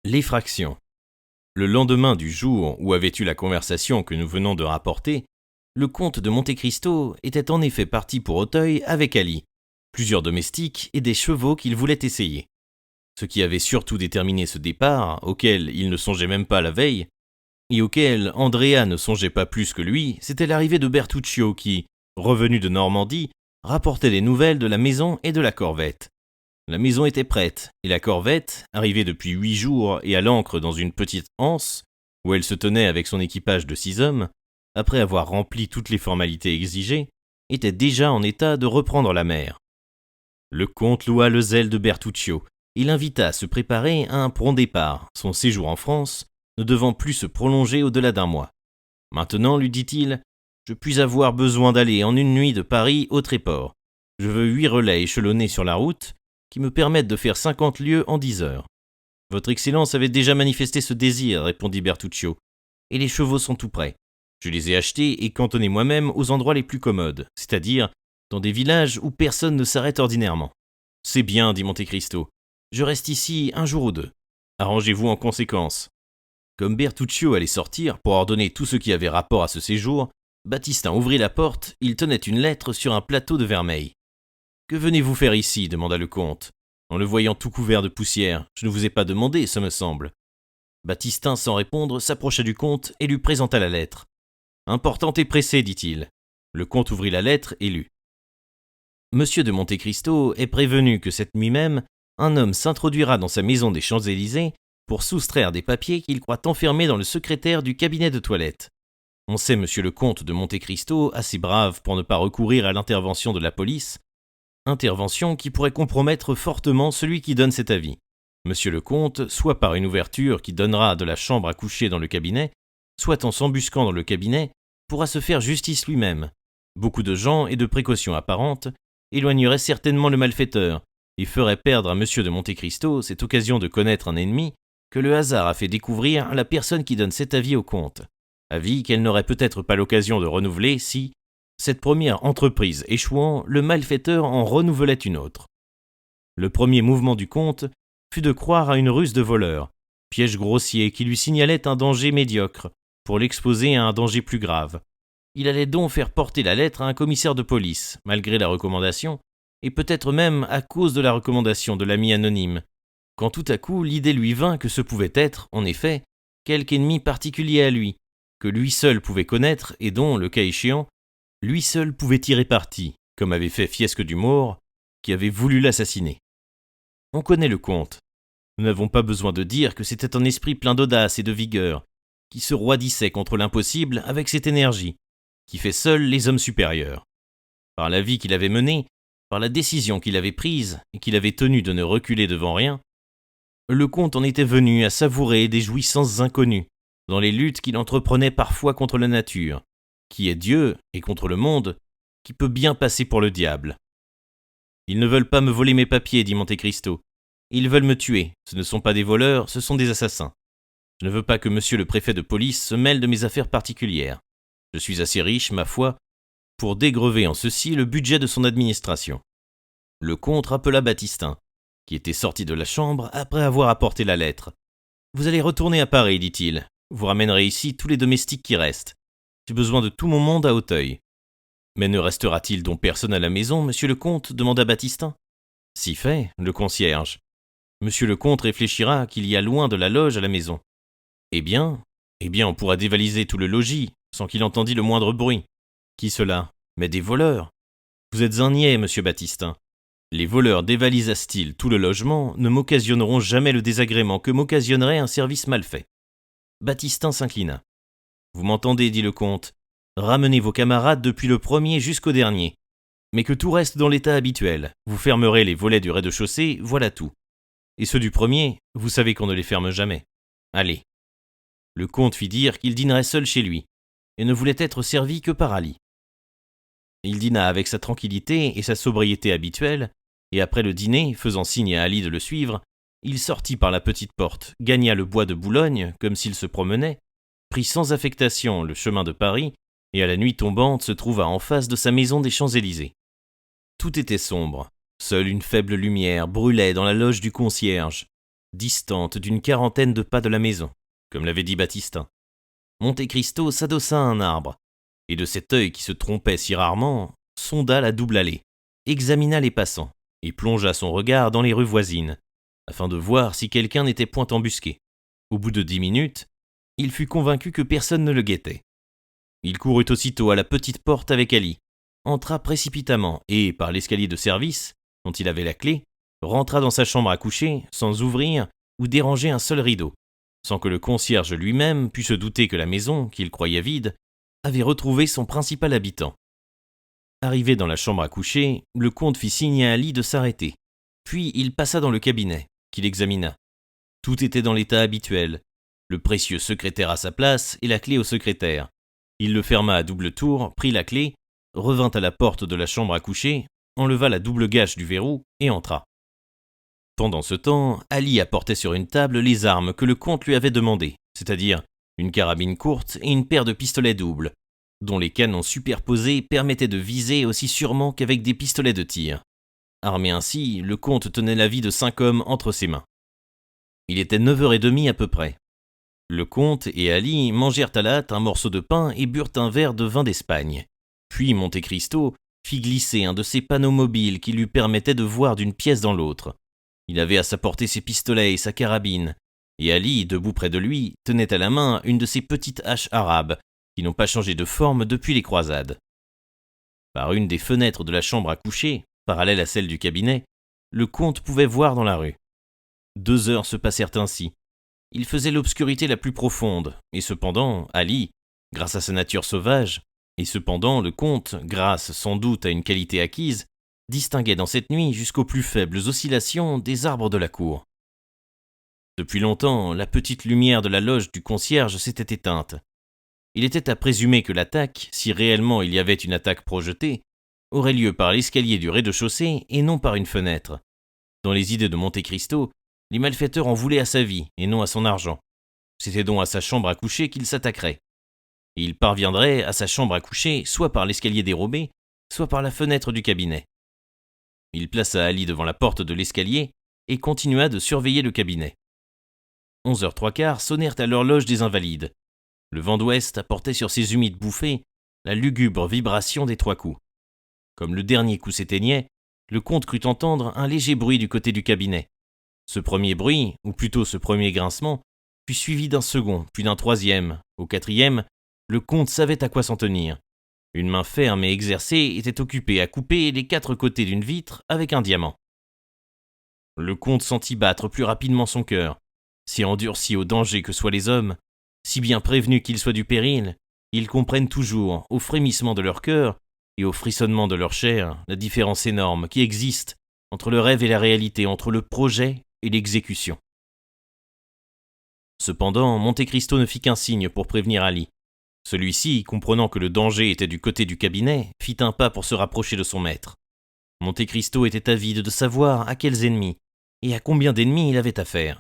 L'effraction. Le lendemain du jour où avait eu la conversation que nous venons de rapporter, le comte de Monte Cristo était en effet parti pour Auteuil avec Ali, plusieurs domestiques et des chevaux qu'il voulait essayer. Ce qui avait surtout déterminé ce départ, auquel il ne songeait même pas la veille, et auquel Andrea ne songeait pas plus que lui, c'était l'arrivée de Bertuccio qui, revenu de Normandie, rapportait des nouvelles de la maison et de la corvette. La maison était prête, et la corvette, arrivée depuis 8 jours et à l'ancre dans une petite anse, où elle se tenait avec son équipage de 6 hommes, après avoir rempli toutes les formalités exigées, était déjà en état de reprendre la mer. Le comte loua le zèle de Bertuccio et l'invita à se préparer à un prompt départ, son séjour en France ne devant plus se prolonger au-delà d'un mois. Maintenant, lui dit-il, je puis avoir besoin d'aller en une nuit de Paris au Tréport. Je veux 8 relais échelonnés sur la route, qui me permettent de faire 50 lieues en 10 heures. Votre Excellence avait déjà manifesté ce désir, répondit Bertuccio, et les chevaux sont tout prêts. Je les ai achetés et cantonnés moi-même aux endroits les plus commodes, c'est-à-dire dans des villages où personne ne s'arrête ordinairement. C'est bien, dit Monte Cristo. Je reste ici un jour ou 2. Arrangez-vous en conséquence. Comme Bertuccio allait sortir pour ordonner tout ce qui avait rapport à ce séjour, Baptistin ouvrit la porte, il tenait une lettre sur un plateau de vermeil. « Que venez-vous faire ici » demanda le comte. En le voyant tout couvert de poussière, je ne vous ai pas demandé, ça me semble. Baptistin, sans répondre, s'approcha du comte et lui présenta la lettre. « Importante et pressée, dit-il. » Le comte ouvrit la lettre et lut. « Monsieur de Monte Cristo est prévenu que cette nuit même, un homme s'introduira dans sa maison des Champs-Élysées pour soustraire des papiers qu'il croit enfermés dans le secrétaire du cabinet de toilette. On sait monsieur le comte de Monte Cristo assez brave pour ne pas recourir à l'intervention de la police, intervention qui pourrait compromettre fortement celui qui donne cet avis. Monsieur le comte, soit par une ouverture qui donnera de la chambre à coucher dans le cabinet, soit en s'embusquant dans le cabinet, pourra se faire justice lui-même. Beaucoup de gens et de précautions apparentes éloigneraient certainement le malfaiteur et feraient perdre à monsieur de Monte Cristo cette occasion de connaître un ennemi que le hasard a fait découvrir à la personne qui donne cet avis au comte. Avis qu'elle n'aurait peut-être pas l'occasion de renouveler si, cette première entreprise échouant, le malfaiteur en renouvelait une autre. Le premier mouvement du comte fut de croire à une ruse de voleur, piège grossier qui lui signalait un danger médiocre, pour l'exposer à un danger plus grave. Il allait donc faire porter la lettre à un commissaire de police, malgré la recommandation, et peut-être même à cause de la recommandation de l'ami anonyme, quand tout à coup l'idée lui vint que ce pouvait être, en effet, quelque ennemi particulier à lui, que lui seul pouvait connaître et dont, le cas échéant, lui seul pouvait tirer parti, comme avait fait Fiesque du Maure, qui avait voulu l'assassiner. On connaît le comte. Nous n'avons pas besoin de dire que c'était un esprit plein d'audace et de vigueur, qui se roidissait contre l'impossible avec cette énergie, qui fait seul les hommes supérieurs. Par la vie qu'il avait menée, par la décision qu'il avait prise et qu'il avait tenue de ne reculer devant rien, le comte en était venu à savourer des jouissances inconnues, dans les luttes qu'il entreprenait parfois contre la nature, qui est Dieu, et contre le monde, qui peut bien passer pour le diable. « Ils ne veulent pas me voler mes papiers, dit Monte Cristo. Ils veulent me tuer. Ce ne sont pas des voleurs, ce sont des assassins. Je ne veux pas que monsieur le préfet de police se mêle de mes affaires particulières. Je suis assez riche, ma foi, pour dégrever en ceci le budget de son administration. » Le comte rappela Baptistin, qui était sorti de la chambre après avoir apporté la lettre. « Vous allez retourner à Paris, dit-il. Vous ramènerez ici tous les domestiques qui restent. J'ai besoin de tout mon monde à Auteuil. » « Mais ne restera-t-il donc personne à la maison, monsieur le comte » demanda Baptistin. « Si fait, le concierge. Monsieur le comte réfléchira qu'il y a loin de la loge à la maison. Eh bien, on pourra dévaliser tout le logis, sans qu'il entendît le moindre bruit. Qui cela ? Mais des voleurs. Vous êtes un niais, monsieur Baptistin. Les voleurs dévalisassent-ils tout le logement, ne m'occasionneront jamais le désagrément que m'occasionnerait un service mal fait. Baptistin s'inclina. « Vous m'entendez, dit le comte. Ramenez vos camarades depuis le premier jusqu'au dernier. Mais que tout reste dans l'état habituel. Vous fermerez les volets du rez-de-chaussée, voilà tout. Et ceux du premier, vous savez qu'on ne les ferme jamais. Allez. » Le comte fit dire qu'il dînerait seul chez lui, et ne voulait être servi que par Ali. Il dîna avec sa tranquillité et sa sobriété habituelles, et après le dîner, faisant signe à Ali de le suivre, il sortit par la petite porte, gagna le bois de Boulogne, comme s'il se promenait, prit sans affectation le chemin de Paris, et à la nuit tombante se trouva en face de sa maison des Champs-Élysées. Tout était sombre. Seule une faible lumière brûlait dans la loge du concierge. distante d'une quarantaine de pas de la maison, comme l'avait dit Baptistin. Monte Cristo s'adossa à un arbre, et de cet œil qui se trompait si rarement, sonda la double allée, examina les passants, et plongea son regard dans les rues voisines, afin de voir si quelqu'un n'était point embusqué. Au bout de 10 minutes, il fut convaincu que personne ne le guettait. Il courut aussitôt à la petite porte avec Ali, entra précipitamment et, par l'escalier de service, dont il avait la clé, rentra dans sa chambre à coucher sans ouvrir ou déranger un seul rideau, sans que le concierge lui-même pût se douter que la maison, qu'il croyait vide, avait retrouvé son principal habitant. Arrivé dans la chambre à coucher, le comte fit signe à Ali de s'arrêter, puis il passa dans le cabinet, qu'il examina. Tout était dans l'état habituel, le précieux secrétaire à sa place et la clé au secrétaire. Il le ferma à double tour, prit la clé, revint à la porte de la chambre à coucher, enleva la double gâche du verrou et entra. Pendant ce temps, Ali apportait sur une table les armes que le comte lui avait demandées, c'est-à-dire une carabine courte et une paire de pistolets doubles, dont les canons superposés permettaient de viser aussi sûrement qu'avec des pistolets de tir. Armé ainsi, le comte tenait la vie de 5 hommes entre ses mains. Il était 9h30 à peu près. Le comte et Ali mangèrent à la hâte un morceau de pain et burent un verre de vin d'Espagne. Puis Monte Cristo fit glisser un de ces panneaux mobiles qui lui permettaient de voir d'une pièce dans l'autre. Il avait à sa portée ses pistolets et sa carabine, et Ali, debout près de lui, tenait à la main une de ces petites haches arabes qui n'ont pas changé de forme depuis les croisades. Par une des fenêtres de la chambre à coucher, parallèle à celle du cabinet, le comte pouvait voir dans la rue. 2 heures se passèrent ainsi. Il faisait l'obscurité la plus profonde, et cependant, Ali, grâce à sa nature sauvage, et cependant le comte, grâce sans doute à une qualité acquise, distinguait dans cette nuit jusqu'aux plus faibles oscillations des arbres de la cour. Depuis longtemps, la petite lumière de la loge du concierge s'était éteinte. Il était à présumer que l'attaque, si réellement il y avait une attaque projetée, aurait lieu par l'escalier du rez-de-chaussée et non par une fenêtre. Dans les idées de Monte Cristo, les malfaiteurs en voulaient à sa vie et non à son argent. C'était donc à sa chambre à coucher qu'ils s'attaqueraient. Et ils parviendraient à sa chambre à coucher soit par l'escalier dérobé, soit par la fenêtre du cabinet. Il plaça Ali devant la porte de l'escalier et continua de surveiller le cabinet. 11h15 sonnèrent à l'horloge des Invalides. Le vent d'ouest apportait sur ses humides bouffées la lugubre vibration des 3 coups. Comme le dernier coup s'éteignait, le comte crut entendre un léger bruit du côté du cabinet. Ce premier bruit, ou plutôt ce premier grincement, fut suivi d'un second, puis d'un troisième. Au 4e, le comte savait à quoi s'en tenir. Une main ferme et exercée était occupée à couper les 4 côtés d'une vitre avec un diamant. Le comte sentit battre plus rapidement son cœur. Si endurcis au danger que soient les hommes, si bien prévenus qu'ils soient du péril, ils comprennent toujours, au frémissement de leur cœur et au frissonnement de leur chair, la différence énorme qui existe entre le rêve et la réalité, entre le projet et l'exécution. Cependant, Monte Cristo ne fit qu'un signe pour prévenir Ali. Celui-ci, comprenant que le danger était du côté du cabinet, fit un pas pour se rapprocher de son maître. Monte Cristo était avide de savoir à quels ennemis et à combien d'ennemis il avait affaire.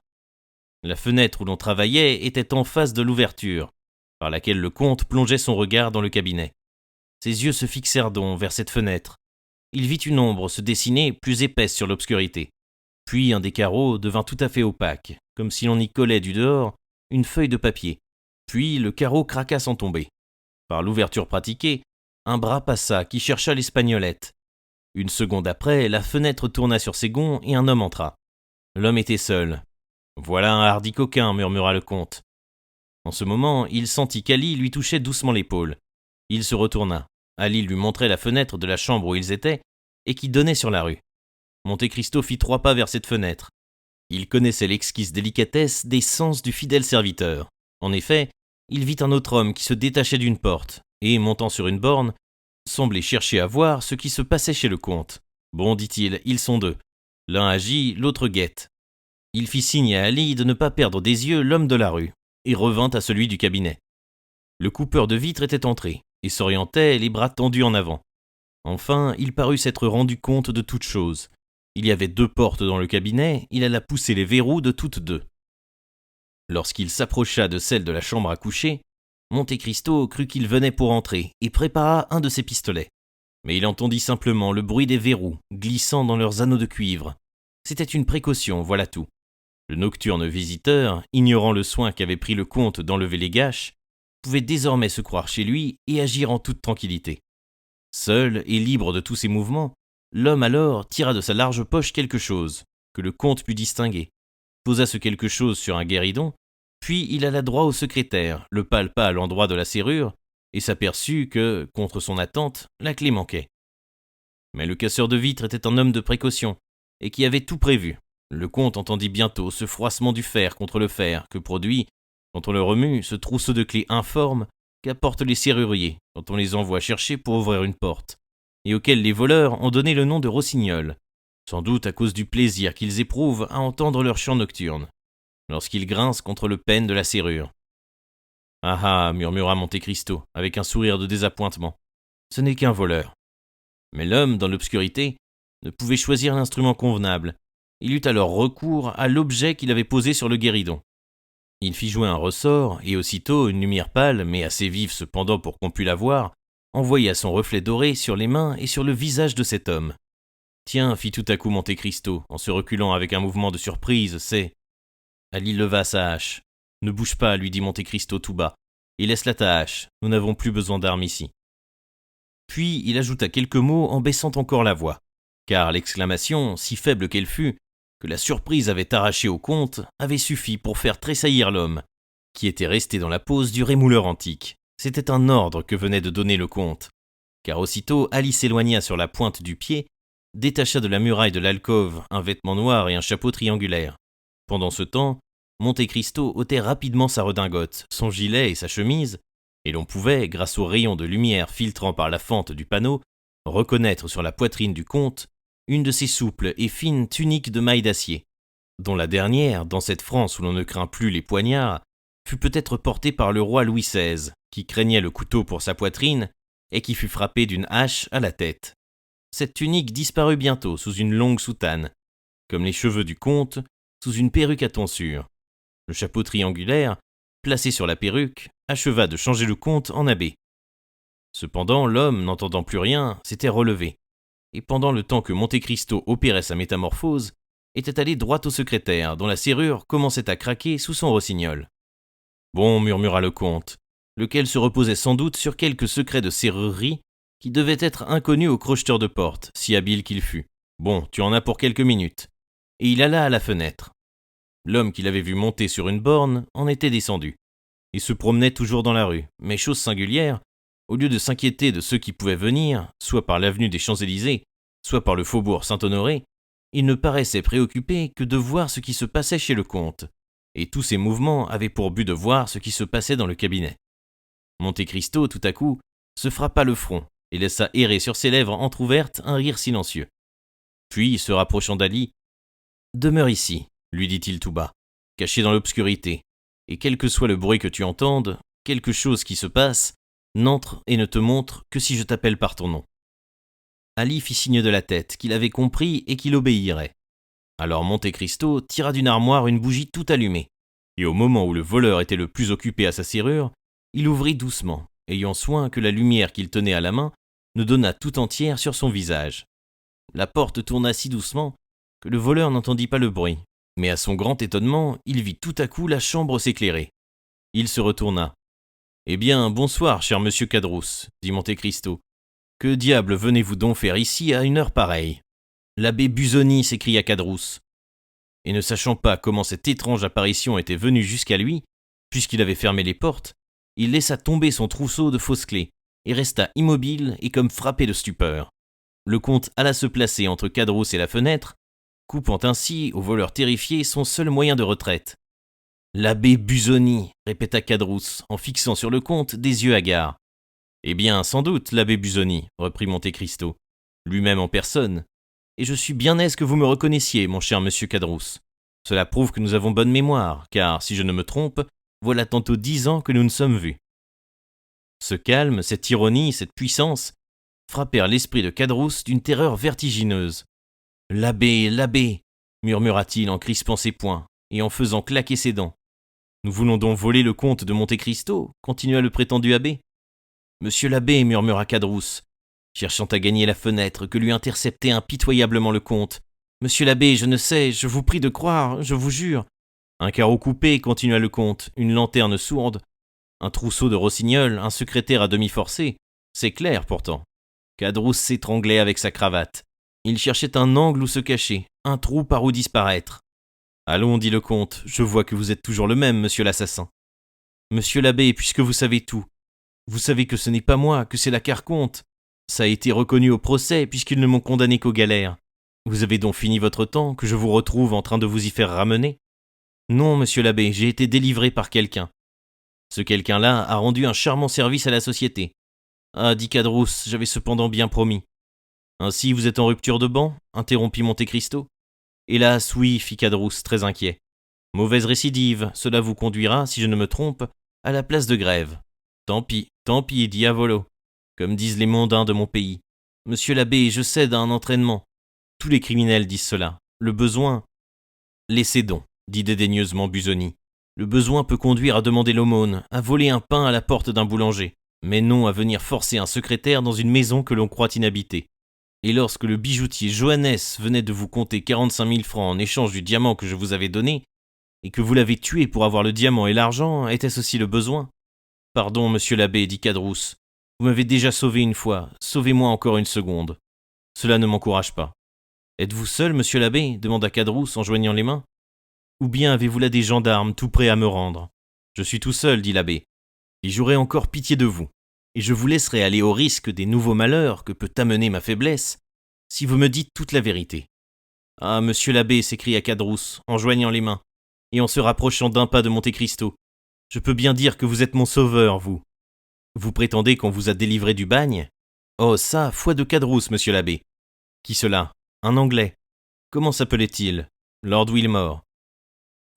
La fenêtre où l'on travaillait était en face de l'ouverture, par laquelle le comte plongeait son regard dans le cabinet. Ses yeux se fixèrent donc vers cette fenêtre. Il vit une ombre se dessiner plus épaisse sur l'obscurité. Puis un des carreaux devint tout à fait opaque, comme si l'on y collait du dehors une feuille de papier. Puis le carreau craqua sans tomber. Par l'ouverture pratiquée, un bras passa qui chercha l'espagnolette. Une seconde après, la fenêtre tourna sur ses gonds et un homme entra. L'homme était seul. « Voilà un hardi coquin », murmura le comte. En ce moment, il sentit qu'Ali lui touchait doucement l'épaule. Il se retourna. Ali lui montrait la fenêtre de la chambre où ils étaient et qui donnait sur la rue. Monte Cristo fit 3 pas vers cette fenêtre. Il connaissait l'exquise délicatesse des sens du fidèle serviteur. En effet, il vit un autre homme qui se détachait d'une porte et, montant sur une borne, semblait chercher à voir ce qui se passait chez le comte. « Bon, dit-il, ils sont 2. L'un agit, l'autre guette. » Il fit signe à Ali de ne pas perdre des yeux l'homme de la rue et revint à celui du cabinet. Le coupeur de vitres était entré et s'orientait les bras tendus en avant. Enfin, il parut s'être rendu compte de toute chose. Il y avait 2 portes dans le cabinet, il alla pousser les verrous de toutes 2. Lorsqu'il s'approcha de celle de la chambre à coucher, Monte Cristo crut qu'il venait pour entrer et prépara un de ses pistolets. Mais il entendit simplement le bruit des verrous glissant dans leurs anneaux de cuivre. C'était une précaution, voilà tout. Le nocturne visiteur, ignorant le soin qu'avait pris le comte d'enlever les gâches, pouvait désormais se croire chez lui et agir en toute tranquillité. Seul et libre de tous ses mouvements, l'homme alors tira de sa large poche quelque chose, que le comte put distinguer, posa ce quelque chose sur un guéridon, puis il alla droit au secrétaire, le palpa à l'endroit de la serrure, et s'aperçut que, contre son attente, la clé manquait. Mais le casseur de vitres était un homme de précaution, et qui avait tout prévu. Le comte entendit bientôt ce froissement du fer contre le fer que produit, quand on le remue, ce trousseau de clés informe qu'apportent les serruriers quand on les envoie chercher pour ouvrir une porte, et auquel les voleurs ont donné le nom de rossignols, sans doute à cause du plaisir qu'ils éprouvent à entendre leur chant nocturne, lorsqu'ils grincent contre le pêne de la serrure. « Ah ah » murmura Monte Cristo, avec un sourire de désappointement. « Ce n'est qu'un voleur. » Mais l'homme, dans l'obscurité, ne pouvait choisir l'instrument convenable. Il eut alors recours à l'objet qu'il avait posé sur le guéridon. Il fit jouer un ressort, et aussitôt une lumière pâle, mais assez vive cependant pour qu'on pût la voir, envoya son reflet doré sur les mains et sur le visage de cet homme. « Tiens » fit tout à coup Monte Cristo, en se reculant avec un mouvement de surprise, « c'est… » Ali leva sa hache. « Ne bouge pas » lui dit Monte Cristo tout bas, « et laisse-la ta hache, nous n'avons plus besoin d'armes ici. » Puis il ajouta quelques mots en baissant encore la voix, car l'exclamation, si faible qu'elle fût, que la surprise avait arrachée au comte, avait suffi pour faire tressaillir l'homme, qui était resté dans la pose du rémouleur antique. C'était un ordre que venait de donner le comte, car aussitôt Ali s'éloigna sur la pointe du pied, détacha de la muraille de l'alcôve un vêtement noir et un chapeau triangulaire. Pendant ce temps, Monte Cristo ôtait rapidement sa redingote, son gilet et sa chemise, et l'on pouvait, grâce aux rayons de lumière filtrant par la fente du panneau, reconnaître sur la poitrine du comte une de ces souples et fines tuniques de mailles d'acier, dont la dernière, dans cette France où l'on ne craint plus les poignards, fut peut-être portée par le roi Louis XVI, qui craignait le couteau pour sa poitrine et qui fut frappé d'une hache à la tête. Cette tunique disparut bientôt sous une longue soutane, comme les cheveux du comte sous une perruque à tonsure. Le chapeau triangulaire, placé sur la perruque, acheva de changer le comte en abbé. Cependant, l'homme, n'entendant plus rien, s'était relevé, et pendant le temps que Monte Cristo opérait sa métamorphose, était allé droit au secrétaire, dont la serrure commençait à craquer sous son rossignol. « Bon » murmura le comte, lequel se reposait sans doute sur quelque secret de serrurerie qui devait être inconnu au crocheteur de porte, si habile qu'il fût. « Bon, tu en as pour quelques minutes. » Et il alla à la fenêtre. L'homme qu'il avait vu monter sur une borne en était descendu. Il se promenait toujours dans la rue, mais chose singulière, au lieu de s'inquiéter de ceux qui pouvaient venir, soit par l'avenue des Champs-Élysées, soit par le faubourg Saint-Honoré, il ne paraissait préoccupé que de voir ce qui se passait chez le comte, et tous ses mouvements avaient pour but de voir ce qui se passait dans le cabinet. Monte Cristo, tout à coup, se frappa le front et laissa errer sur ses lèvres entr'ouvertes un rire silencieux. Puis, se rapprochant d'Ali, « Demeure ici » lui dit-il tout bas, « caché dans l'obscurité, et quel que soit le bruit que tu entendes, quelque chose qui se passe, n'entre et ne te montre que si je t'appelle par ton nom. » Ali fit signe de la tête, qu'il avait compris et qu'il obéirait. Alors Monte Cristo tira d'une armoire une bougie tout allumée, et au moment où le voleur était le plus occupé à sa serrure, il ouvrit doucement, ayant soin que la lumière qu'il tenait à la main ne donnât tout entière sur son visage. La porte tourna si doucement que le voleur n'entendit pas le bruit, mais à son grand étonnement, il vit tout à coup la chambre s'éclairer. Il se retourna. « Eh bien, bonsoir, cher monsieur Caderousse, » dit Monte Cristo. « Que diable venez-vous donc faire ici à une heure pareille ?»« L'abbé Busoni » s'écria Caderousse. Et ne sachant pas comment cette étrange apparition était venue jusqu'à lui, puisqu'il avait fermé les portes, il laissa tomber son trousseau de fausses clés et resta immobile et comme frappé de stupeur. Le comte alla se placer entre Caderousse et la fenêtre, coupant ainsi au voleur terrifié son seul moyen de retraite. « L'abbé Busoni » répéta Caderousse en fixant sur le comte des yeux hagards. « Eh bien, sans doute, l'abbé Busoni » reprit Monte Cristo, lui-même en personne. « Et je suis bien aise que vous me reconnaissiez, mon cher monsieur Caderousse. Cela prouve que nous avons bonne mémoire, car, si je ne me trompe, voilà tantôt 10 ans que nous nous sommes vus. » Ce calme, cette ironie, cette puissance frappèrent l'esprit de Caderousse d'une terreur vertigineuse. « L'abbé » murmura-t-il en crispant ses poings et en faisant claquer ses dents. « Nous voulons donc voler le comte de Monte Cristo » continua le prétendu abbé. « Monsieur l'abbé » murmura Caderousse, cherchant à gagner la fenêtre que lui interceptait impitoyablement le comte. « Monsieur l'abbé, je ne sais, je vous prie de croire, je vous jure, Un carreau coupé, continua le comte, une lanterne sourde, un trousseau de rossignols, un secrétaire à demi forcé. C'est clair pourtant. Caderousse s'étranglait avec sa cravate. Il cherchait un angle où se cacher, un trou par où disparaître. Allons, dit le comte, je vois que vous êtes toujours le même, monsieur l'assassin. Monsieur l'abbé, puisque vous savez tout, vous savez que ce n'est pas moi, que c'est la Carconte. Ça a été reconnu au procès, puisqu'ils ne m'ont condamné qu'aux galères. Vous avez donc fini votre temps, que je vous retrouve en train de vous y faire ramener? Non, monsieur l'abbé, j'ai été délivré par quelqu'un. Ce quelqu'un-là a rendu un charmant service à la société. Ah, dit Caderousse, j'avais cependant bien promis. Ainsi, vous êtes en rupture de ban? Interrompit Monte Cristo. Hélas, oui, fit Caderousse, très inquiet. Mauvaise récidive, cela vous conduira, si je ne me trompe, à la place de grève. Tant pis, diavolo, comme disent les mondains de mon pays. Monsieur l'abbé, je cède à un entraînement. Tous les criminels disent cela. Le besoin... Laissez donc, dit dédaigneusement Busoni. Le besoin peut conduire à demander l'aumône, à voler un pain à la porte d'un boulanger, mais non à venir forcer un secrétaire dans une maison que l'on croit inhabitée. Et lorsque le bijoutier Johannes venait de vous compter 45 000 francs en échange du diamant que je vous avais donné, et que vous l'avez tué pour avoir le diamant et l'argent, était-ce aussi le besoin? Pardon, monsieur l'abbé, dit Caderousse. Vous m'avez déjà sauvé une fois, sauvez-moi encore une seconde. Cela ne m'encourage pas. Êtes-vous seul, monsieur l'abbé? Demanda Caderousse en joignant les mains. Ou bien avez-vous là des gendarmes tout prêts à me rendre? Je suis tout seul, dit l'abbé, et j'aurai encore pitié de vous, et je vous laisserai aller au risque des nouveaux malheurs que peut amener ma faiblesse, si vous me dites toute la vérité. Ah, monsieur l'abbé, s'écria Caderousse, en joignant les mains, et en se rapprochant d'un pas de Monte Cristo, je peux bien dire que vous êtes mon sauveur, vous. Vous prétendez qu'on vous a délivré du bagne? Oh ça, foi de Caderousse, monsieur l'abbé. Qui cela? Un Anglais. Comment s'appelait-il? Lord Wilmore.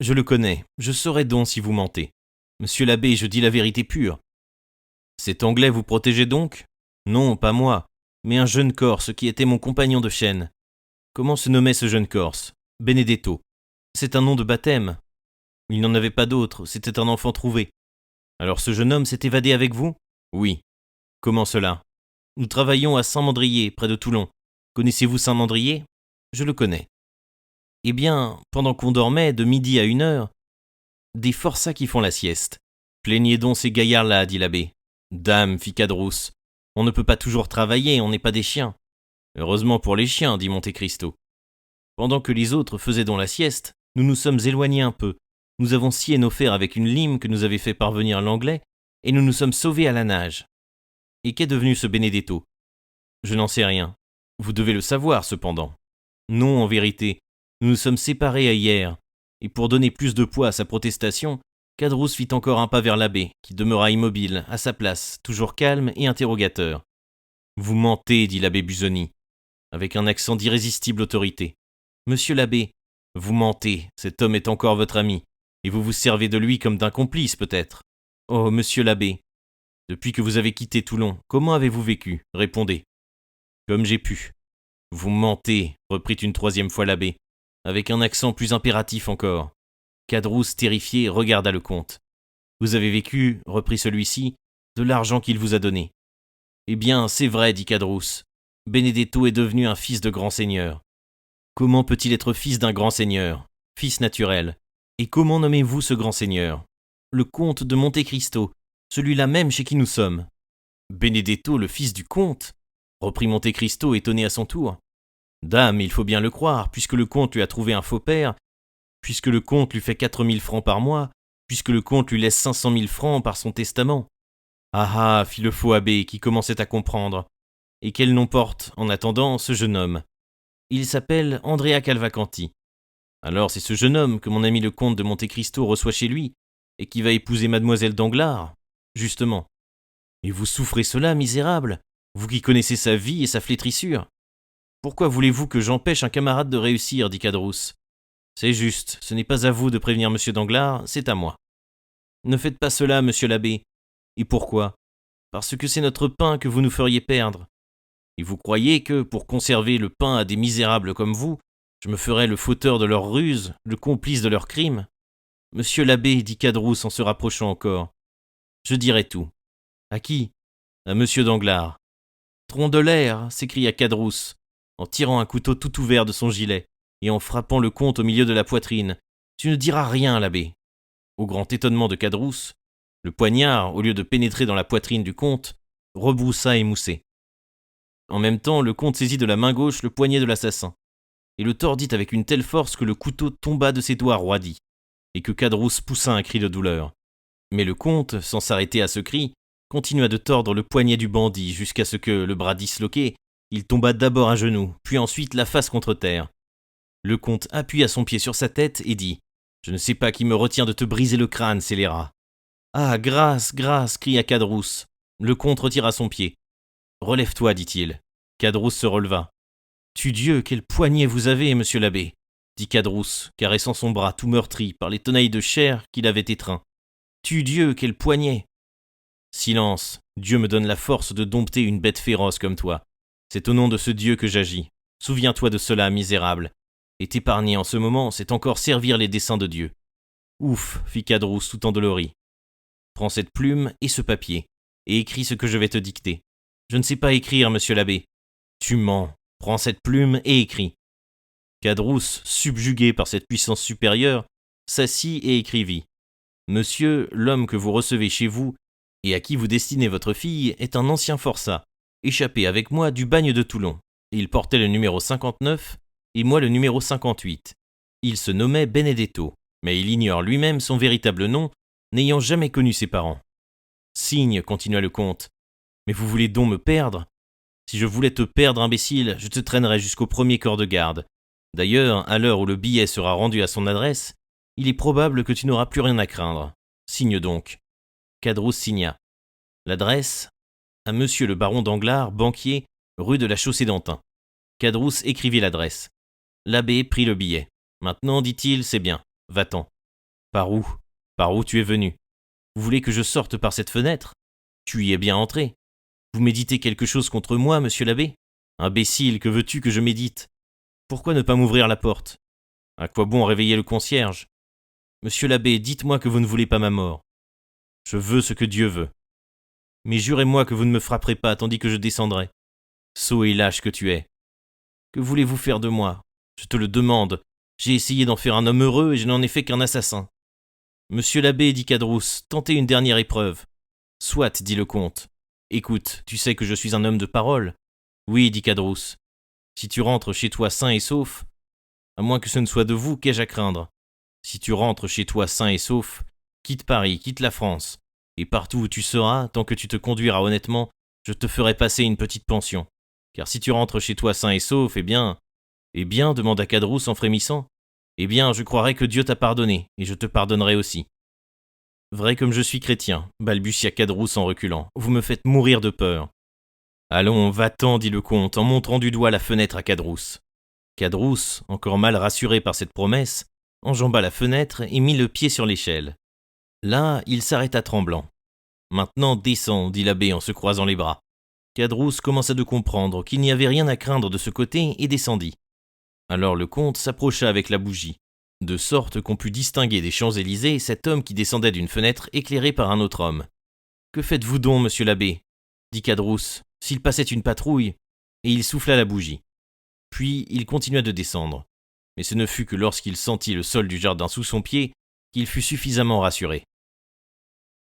Je le connais, je saurai donc si vous mentez. Monsieur l'abbé, je dis la vérité pure. Cet Anglais vous protégeait donc? Non, pas moi, mais un jeune Corse qui était mon compagnon de chaîne. Comment se nommait ce jeune Corse? Benedetto. C'est un nom de baptême. Il n'en avait pas d'autre, c'était un enfant trouvé. Alors ce jeune homme s'est évadé avec vous? Oui. Comment cela? Nous travaillons à Saint-Mandrier, près de Toulon. Connaissez-vous Saint-Mandrier? Je le connais. Eh bien, pendant qu'on dormait, de midi à 1 heure, des forçats qui font la sieste. Plaignez donc ces gaillards-là, dit l'abbé. Dame, fit Caderousse, on ne peut pas toujours travailler, on n'est pas des chiens. Heureusement pour les chiens, dit Monte Cristo. Pendant que les autres faisaient donc la sieste, nous nous sommes éloignés un peu. Nous avons scié nos fers avec une lime que nous avait fait parvenir l'Anglais, et nous nous sommes sauvés à la nage. Et qu'est devenu ce Benedetto? Je n'en sais rien. Vous devez le savoir, cependant. Non, en vérité, nous nous sommes séparés hier, et pour donner plus de poids à sa protestation, Caderousse fit encore un pas vers l'abbé, qui demeura immobile, à sa place, toujours calme et interrogateur. Vous mentez, dit l'abbé Busoni, avec un accent d'irrésistible autorité. Monsieur l'abbé, vous mentez, cet homme est encore votre ami, et vous vous servez de lui comme d'un complice, peut-être. Oh, monsieur l'abbé, depuis que vous avez quitté Toulon, comment avez-vous vécu? Répondez. Comme j'ai pu. Vous mentez, reprit une troisième fois l'abbé, avec un accent plus impératif encore. Caderousse, terrifié, regarda le comte. Vous avez vécu, reprit celui-ci, de l'argent qu'il vous a donné. Eh bien, c'est vrai, dit Caderousse. Benedetto est devenu un fils de grand seigneur. Comment peut-il être fils d'un grand seigneur? Fils naturel. Et comment nommez-vous ce grand seigneur? Le comte de Monte Cristo, celui-là même chez qui nous sommes. Benedetto, le fils du comte? Reprit Monte Cristo, étonné à son tour. Dame, il faut bien le croire, puisque le comte lui a trouvé un faux père, puisque le comte lui fait 4 000 francs par mois, puisque le comte lui laisse 500 000 francs par son testament. Ah ah, fit le faux abbé, qui commençait à comprendre. Et quel nom porte, en attendant, ce jeune homme? Il s'appelle Andrea Cavalcanti. Alors c'est ce jeune homme que mon ami le comte de Monte Cristo reçoit chez lui, et qui va épouser mademoiselle Danglars? Justement. Et vous souffrez cela, misérable, vous qui connaissez sa vie et sa flétrissure? Pourquoi voulez-vous que j'empêche un camarade de réussir, dit Caderousse. C'est juste, ce n'est pas à vous de prévenir monsieur Danglars, c'est à moi. Ne faites pas cela, monsieur l'abbé. Et pourquoi? Parce que c'est notre pain que vous nous feriez perdre. Et vous croyez que, pour conserver le pain à des misérables comme vous, je me ferais le fauteur de leurs ruses, le complice de leurs crimes? Monsieur l'abbé, dit Caderousse en se rapprochant encore. Je dirai tout. À qui? À monsieur Danglars. Tron de l'air, s'écria Caderousse, en tirant un couteau tout ouvert de son gilet, et en frappant le comte au milieu de la poitrine. Tu ne diras rien à l'abbé. » Au grand étonnement de Cadrousse, le poignard, au lieu de pénétrer dans la poitrine du comte, rebroussa émoussé. En même temps, le comte saisit de la main gauche le poignet de l'assassin, et le tordit avec une telle force que le couteau tomba de ses doigts roidis, et que Cadrousse poussa un cri de douleur. Mais le comte, sans s'arrêter à ce cri, continua de tordre le poignet du bandit jusqu'à ce que, le bras disloqué, il tomba d'abord à genoux, puis ensuite la face contre terre. Le comte appuya son pied sur sa tête et dit « Je ne sais pas qui me retient de te briser le crâne, scélérat. »« Ah, grâce, grâce !» cria Cadrousse. Le comte retira son pied. « Relève-toi, dit-il. » Cadrousse se releva. « Tudieu, quel poignet vous avez, monsieur l'abbé !» dit Cadrousse, caressant son bras tout meurtri par les tenailles de chair qu'il avait étreint. « Tudieu, quel poignet !»« Silence, Dieu me donne la force de dompter une bête féroce comme toi. C'est au nom de ce Dieu que j'agis. Souviens-toi de cela, misérable. Et t'épargner en ce moment, c'est encore servir les desseins de Dieu. »« Ouf !» fit Cadrousse tout endolori. « Prends cette plume et ce papier, et écris ce que je vais te dicter. »« Je ne sais pas écrire, monsieur l'abbé. »« Tu mens. Prends cette plume et écris. » Cadrousse, subjugué par cette puissance supérieure, s'assit et écrivit. « Monsieur, l'homme que vous recevez chez vous et à qui vous destinez votre fille est un ancien forçat, échappé avec moi du bagne de Toulon. Il portait le numéro 59 et moi le numéro 58. Il se nommait Benedetto, mais il ignore lui-même son véritable nom, n'ayant jamais connu ses parents. »« Signe, continua le comte. Mais vous voulez donc me perdre ? Si je voulais te perdre, imbécile, je te traînerais jusqu'au premier corps de garde. D'ailleurs, à l'heure où le billet sera rendu à son adresse, il est probable que tu n'auras plus rien à craindre. Signe donc. » Cadrousse signa. L'adresse ? À monsieur le baron Danglars, banquier, rue de la Chaussée-d'Antin. Cadrousse écrivit l'adresse. L'abbé prit le billet. Maintenant, dit-il, c'est bien. Va-t'en. Par où ? Par où tu es venu ? Vous voulez que je sorte par cette fenêtre ? Tu y es bien entré. Vous méditez quelque chose contre moi, monsieur l'abbé ? Imbécile, que veux-tu que je médite ? Pourquoi ne pas m'ouvrir la porte ? À quoi bon réveiller le concierge ? Monsieur l'abbé, dites-moi que vous ne voulez pas ma mort. Je veux ce que Dieu veut. Mais jurez-moi que vous ne me frapperez pas tandis que je descendrai. Sot et lâche que tu es. Que voulez-vous faire de moi ? Je te le demande. J'ai essayé d'en faire un homme heureux et je n'en ai fait qu'un assassin. Monsieur l'abbé, dit Cadrousse, tentez une dernière épreuve. Soit, dit le comte. Écoute, tu sais que je suis un homme de parole. Oui, dit Cadrousse. Si tu rentres chez toi sain et sauf, à moins que ce ne soit de vous, qu'ai-je à craindre ? Si tu rentres chez toi sain et sauf, quitte Paris, quitte la France, et partout où tu seras, tant que tu te conduiras honnêtement, je te ferai passer une petite pension. Car si tu rentres chez toi sain et sauf, eh bien, demanda Cadrousse en frémissant, eh bien, je croirai que Dieu t'a pardonné, et je te pardonnerai aussi. Vrai comme je suis chrétien, balbutia Cadrousse en reculant, vous me faites mourir de peur. Allons, va-t'en, dit le comte, en montrant du doigt la fenêtre à Cadrousse. Cadrousse, encore mal rassuré par cette promesse, enjamba la fenêtre et mit le pied sur l'échelle. Là, il s'arrêta tremblant. Maintenant, descends, dit l'abbé en se croisant les bras. Cadrousse commença de comprendre qu'il n'y avait rien à craindre de ce côté et descendit. Alors le comte s'approcha avec la bougie, de sorte qu'on put distinguer des Champs-Élysées cet homme qui descendait d'une fenêtre éclairée par un autre homme. « Que faites-vous donc, monsieur l'abbé » dit Cadrousse, « s'il passait une patrouille ?» Et il souffla la bougie. Puis il continua de descendre. Mais ce ne fut que lorsqu'il sentit le sol du jardin sous son pied qu'il fut suffisamment rassuré.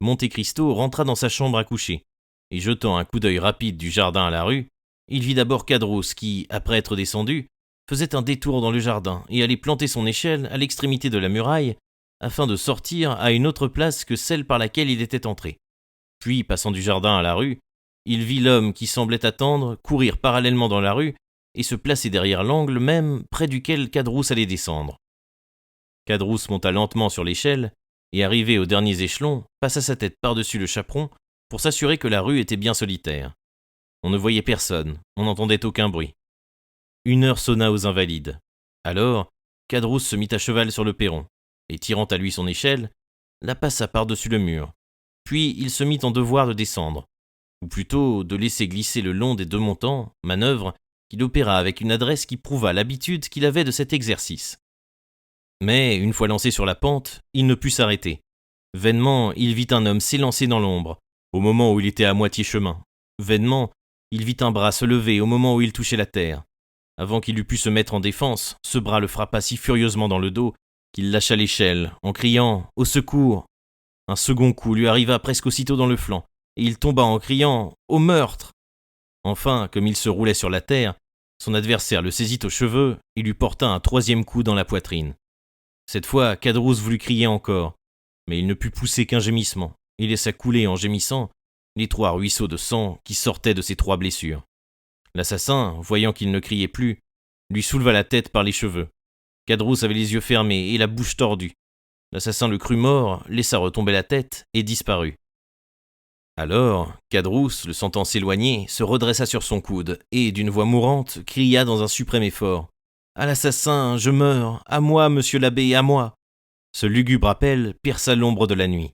Monte Cristo rentra dans sa chambre à coucher, et jetant un coup d'œil rapide du jardin à la rue, il vit d'abord Cadrousse qui, après être descendu, faisait un détour dans le jardin et allait planter son échelle à l'extrémité de la muraille afin de sortir à une autre place que celle par laquelle il était entré. Puis, passant du jardin à la rue, il vit l'homme qui semblait attendre courir parallèlement dans la rue et se placer derrière l'angle même près duquel Cadrousse allait descendre. Cadrousse monta lentement sur l'échelle et, arrivé aux derniers échelons, passa sa tête par-dessus le chaperon pour s'assurer que la rue était bien solitaire. On ne voyait personne, on n'entendait aucun bruit. 1 heure sonna aux Invalides. Alors, Cadrousse se mit à cheval sur le perron et, tirant à lui son échelle, la passa par-dessus le mur. Puis il se mit en devoir de descendre, ou plutôt de laisser glisser le long des 2 montants, manœuvre qu'il opéra avec une adresse qui prouva l'habitude qu'il avait de cet exercice. Mais, une fois lancé sur la pente, il ne put s'arrêter. Vainement, il vit un homme s'élancer dans l'ombre, au moment où il était à moitié chemin. Vainement, il vit un bras se lever au moment où il touchait la terre. Avant qu'il eût pu se mettre en défense, ce bras le frappa si furieusement dans le dos qu'il lâcha l'échelle en criant « Au secours !» Un second coup lui arriva presque aussitôt dans le flanc, et il tomba en criant « Au meurtre !» Enfin, comme il se roulait sur la terre, son adversaire le saisit aux cheveux et lui porta un troisième coup dans la poitrine. Cette fois, Cadrousse voulut crier encore, mais il ne put pousser qu'un gémissement, et laissa couler en gémissant les 3 ruisseaux de sang qui sortaient de ses 3 blessures. L'assassin, voyant qu'il ne criait plus, lui souleva la tête par les cheveux. Cadrousse avait les yeux fermés et la bouche tordue. L'assassin le crut mort, laissa retomber la tête et disparut. Alors, Cadrousse, le sentant s'éloigner, se redressa sur son coude et, d'une voix mourante, cria dans un suprême effort « À l'assassin, je meurs! À moi, monsieur l'abbé, à moi !» Ce lugubre appel perça l'ombre de la nuit.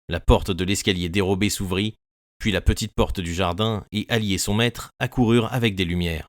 La porte de l'escalier dérobé s'ouvrit, puis la petite porte du jardin et Allier et son maître accoururent avec des lumières.